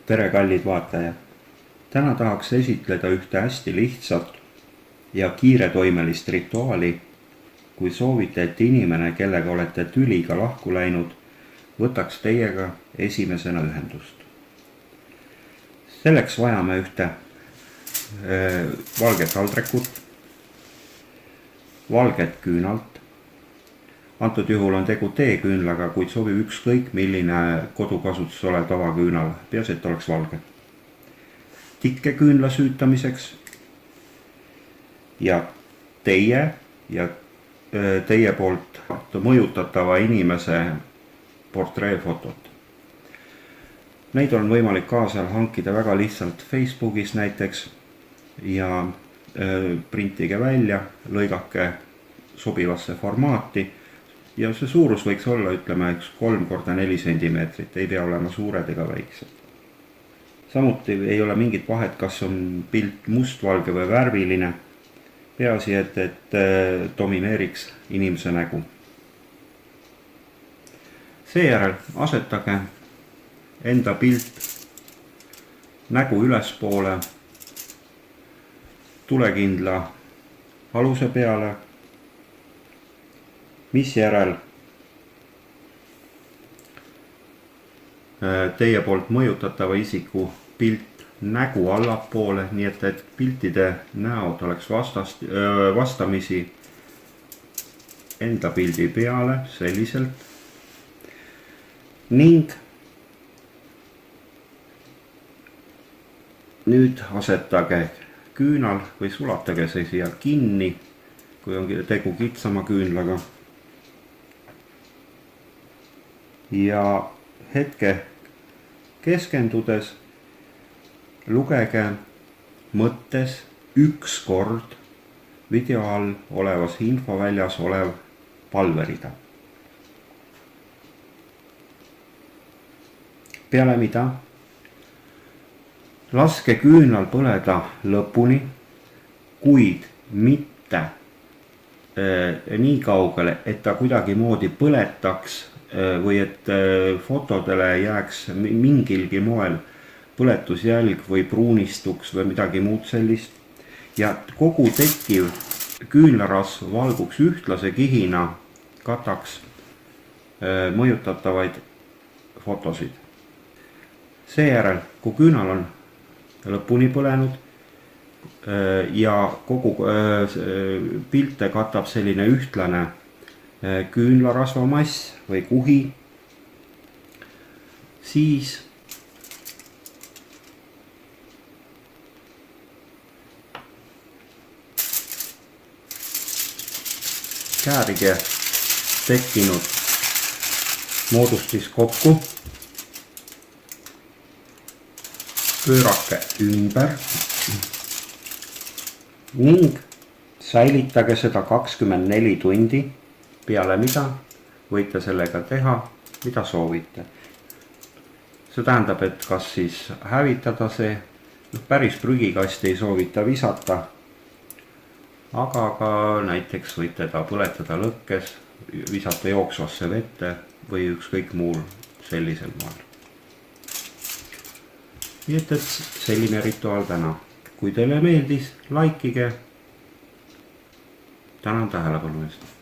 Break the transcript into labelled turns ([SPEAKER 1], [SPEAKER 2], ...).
[SPEAKER 1] tere, kallid vaatajad! Täna tahaks esitleda ühte hästi lihtsat ja kiiretoimelist rituaali, kui soovite, et inimene, kellega olete tüliga lahku läinud, võtaks teiega esimesena ühendust. Selleks vajame ühte valget haldrekut, valget küünalt. Antud juhul on tegu teeküünlaga, kuid sobib ükskõik milline kodukasutus olev tavaküünal, peaasi, et oleks valge. Tikke küünla süütamiseks ja teie poolt mõjutatava inimese portreefotot. Neid on võimalik kaasa hankida väga lihtsalt Facebookis näiteks ja printige välja, lõigake sobivasse formaati ja see suurus võiks olla, ütleme, 3x4 cm, ei pea olema suured ega väiksed. Samuti ei ole mingit vahet, kas on pilt mustvalge või värviline, peaasi, et domineeriks inimese nägu. Seejärel asetage enda pilt nägu ülespoole tulekindla aluse peale, misjärel teie poolt mõjutatava isiku pilt nägu allapoole, nii et piltide näod oleks vastamisi enda pildi peale selliselt ning nüüd asetage küünal või sulatage see siia kinni, kui on tegu kitsama küünlaga. Ja hetke keskendudes lugege mõttes üks kord video all olevas infoväljas olev palverida. Peale mida laske küünal põleda lõpuni, kuid mitte nii kaugele, et ta kuidagimoodi põletaks või et fotodele jääks mingilgi moel põletusjälg või pruunistuks või midagi muud sellist. Ja kogu tekkiv küünlarasv valguks ühtlase kihina, kataks mõjutatavaid fotosid. Seejärel, kui küünal on lõpuni põlenud ja kogu pilte katab selline ühtlane küünlarasva mass või kuhi, siis käärige tekkinud moodustis kokku, pöörake ümber ning säilitage seda 24 tundi, peale mida võite sellega teha, mida soovite. See tähendab, et kas siis hävitada see, päris prügikasti ei soovita visata, aga ka näiteks võite ta põletada lõkkes, visata jooksvasse vette või ükskõik muul sellisel moel. Nii et selline rituaal täna. Kui teile meeldis, laikige. Tänan tähelepanu eest.